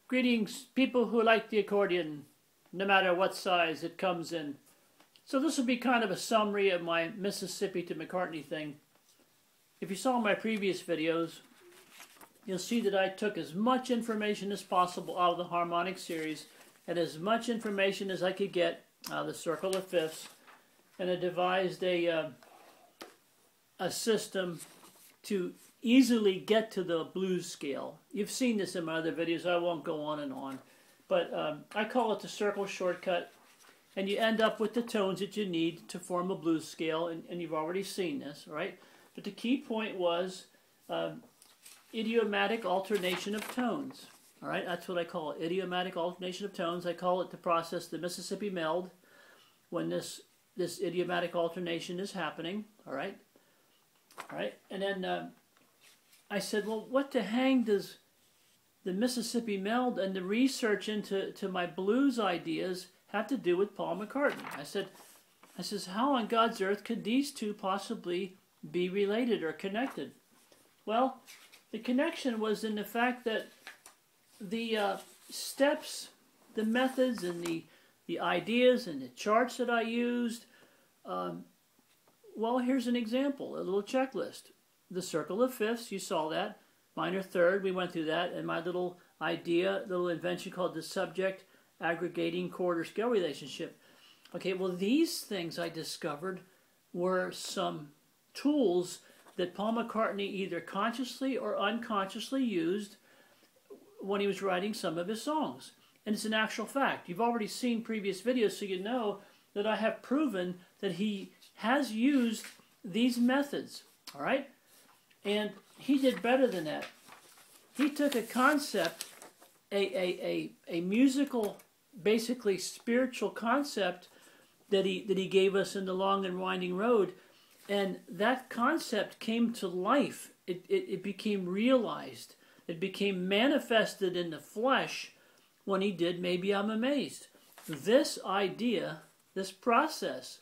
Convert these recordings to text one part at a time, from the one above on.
Greetings, people who like the accordion, no matter what size it comes in. So this will be kind of a summary of my Mississippi to McCartney thing. If you saw my previous videos, you'll see that I took as much information as possible out of the harmonic series and as much information as I could get out of the circle of fifths, and I devised a system to easily get to the blues scale. You've seen this in my other videos. I won't go on and on. But I call it the circle shortcut. And you end up with the tones that you need to form a blues scale. And you've already seen this, right? But the key point was idiomatic alternation of tones. All right, that's what I call it, idiomatic alternation of tones. I call it the process, the Mississippi meld, when this idiomatic alternation is happening. All right? All right, and then I said, well, what the hang does the Mississippi meld and the research into my blues ideas have to do with Paul McCartney? I says, how on God's earth could these two possibly be related or connected? Well, the connection was in the fact that the steps, the methods, and the ideas and the charts that I used, well, here's an example, a little checklist. The circle of fifths, you saw that. Minor third, we went through that. And my little idea, little invention called the subject aggregating chord or scale relationship. Okay, well, these things I discovered were some tools that Paul McCartney either consciously or unconsciously used when he was writing some of his songs. And it's an actual fact. You've already seen previous videos, so you know that I have proven that he has used these methods. All right? And he did better than that. He took a concept, a musical, basically spiritual concept that he gave us in The Long and Winding Road, and that concept came to life. It became realized. It became manifested in the flesh when he did Maybe I'm Amazed. This idea, this process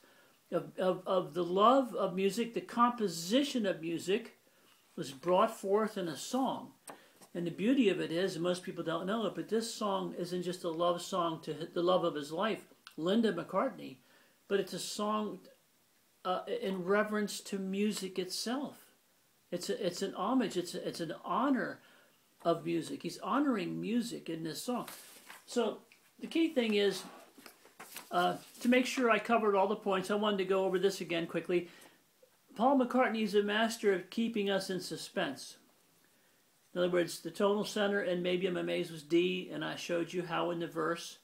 of the love of music, the composition of music, was brought forth in a song. And the beauty of it is, and most people don't know it, but this song isn't just a love song to the love of his life, Linda McCartney, but it's a song in reverence to music itself. It's an homage, it's an honor of music. He's honoring music in this song. So the key thing is, to make sure I covered all the points, I wanted to go over this again quickly. Paul McCartney is a master of keeping us in suspense. In other words, the tonal center and Maybe I'm Amazed was D, and I showed you how in the verse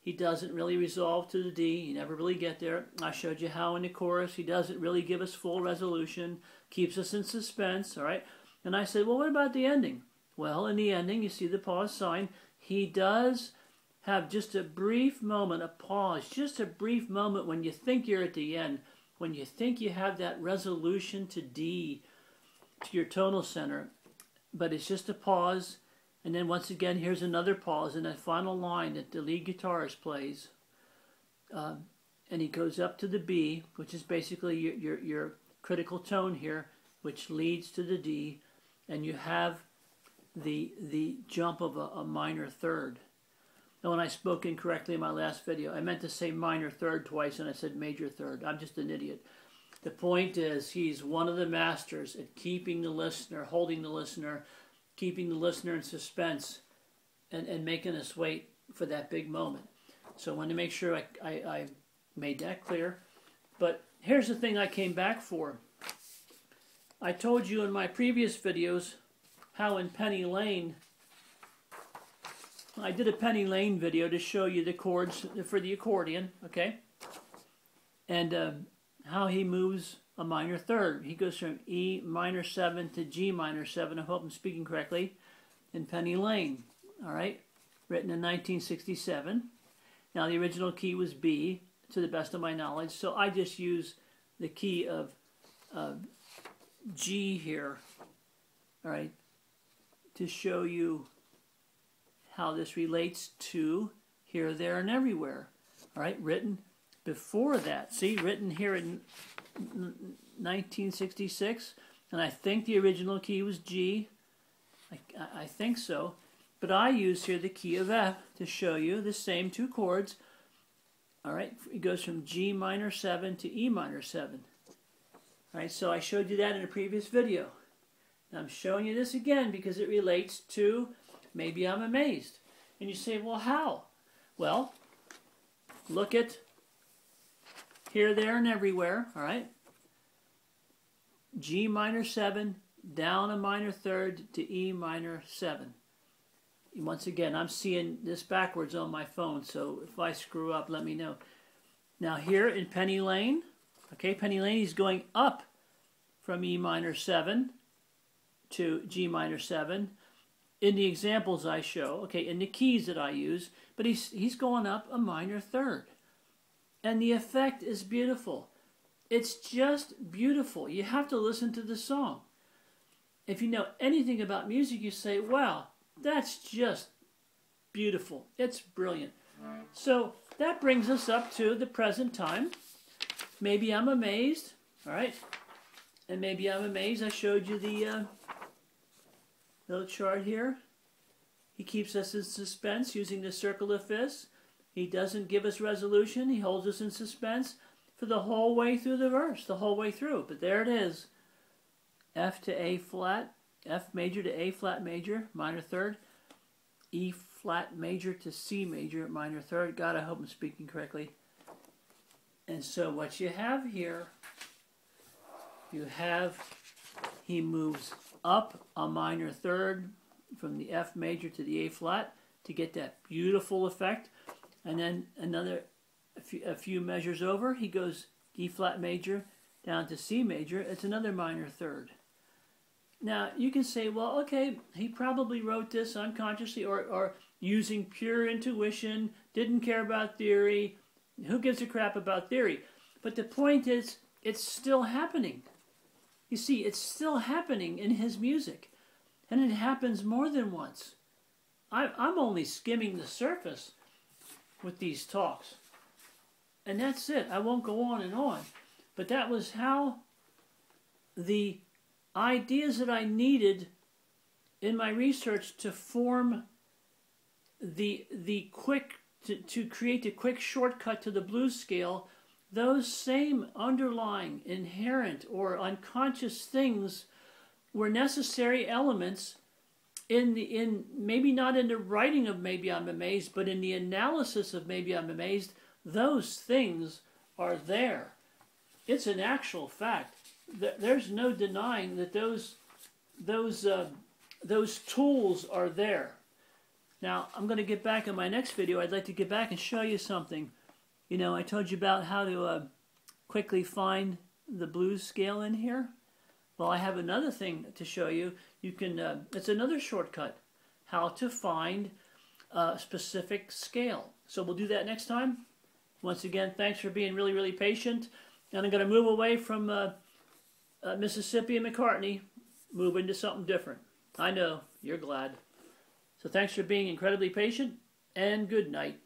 he doesn't really resolve to the D. You never really get there. I showed you how in the chorus he doesn't really give us full resolution, keeps us in suspense, all right? And I said, well, what about the ending? Well, in the ending, you see the pause sign. He does have just a brief moment, a pause, just a brief moment when you think you're at the end, when you think you have that resolution to D, to your tonal center, but it's just a pause, and then once again, here's another pause in that final line that the lead guitarist plays, and he goes up to the B, which is basically your critical tone here, which leads to the D, and you have the jump of a minor third. Now, when I spoke incorrectly in my last video, I meant to say minor third twice, and I said major third. I'm just an idiot. The point is, he's one of the masters at keeping the listener, holding the listener, keeping the listener in suspense, and making us wait for that big moment. So I wanted to make sure I made that clear. But here's the thing I came back for. I told you in my previous videos how in Penny Lane, I did a Penny Lane video to show you the chords for the accordion, okay? And how he moves a minor third. He goes from E minor 7 to G minor 7, I hope I'm speaking correctly, in Penny Lane, all right? Written in 1967. Now the original key was B, to the best of my knowledge, so I just use the key of G here, all right, to show you how this relates to Here, There, and Everywhere. All right, written before that. See, written here in 1966, and I think the original key was G. I think so. But I use here the key of F to show you the same two chords. All right, it goes from G minor 7 to E minor 7. All right, so I showed you that in a previous video. Now I'm showing you this again because it relates to Maybe I'm Amazed. And you say, well, how? Well, look at here, there, and everywhere, all right? G minor 7, down a minor third to E minor 7. Once again, I'm seeing this backwards on my phone, so if I screw up, let me know. Now here in Penny Lane, okay, Penny Lane, he's going up from E minor 7 to G minor 7 in the examples I show, okay, in the keys that I use, but he's going up a minor third. And the effect is beautiful. It's just beautiful. You have to listen to the song. If you know anything about music, you say, wow, that's just beautiful. It's brilliant. So that brings us up to the present time. Maybe I'm Amazed, all right? And Maybe I'm Amazed, I showed you the little chart here. He keeps us in suspense using the circle of fifths. He doesn't give us resolution. He holds us in suspense for the whole way through the verse, the whole way through. But there it is. F to A flat, F major to A flat major, minor third, E flat major to C major, minor third. God, I hope I'm speaking correctly. And so what you have here, you have, he moves up a minor third from the F major to the A flat to get that beautiful effect. And then a few measures over, he goes E flat major down to C major. It's another minor third. Now, you can say, well, okay, he probably wrote this unconsciously or using pure intuition, didn't care about theory. Who gives a crap about theory? But the point is, it's still happening. You see, it's still happening in his music. And it happens more than once. I'm only skimming the surface with these talks. And that's it. I won't go on and on. But that was how the ideas that I needed in my research to form the quick, to create the quick shortcut to the blues scale, those same underlying, inherent, or unconscious things were necessary elements in maybe not in the writing of Maybe I'm Amazed, but in the analysis of Maybe I'm Amazed. Those things are there. It's an actual fact. There's no denying that those tools are there. Now, I'm going to get back in my next video. I'd like to get back and show you something. You know, I told you about how to quickly find the blues scale in here. Well, I have another thing to show you. You can, it's another shortcut, how to find a specific scale. So we'll do that next time. Once again, thanks for being really, really patient. And I'm going to move away from Mississippi and McCartney, move into something different. I know, you're glad. So thanks for being incredibly patient, and good night.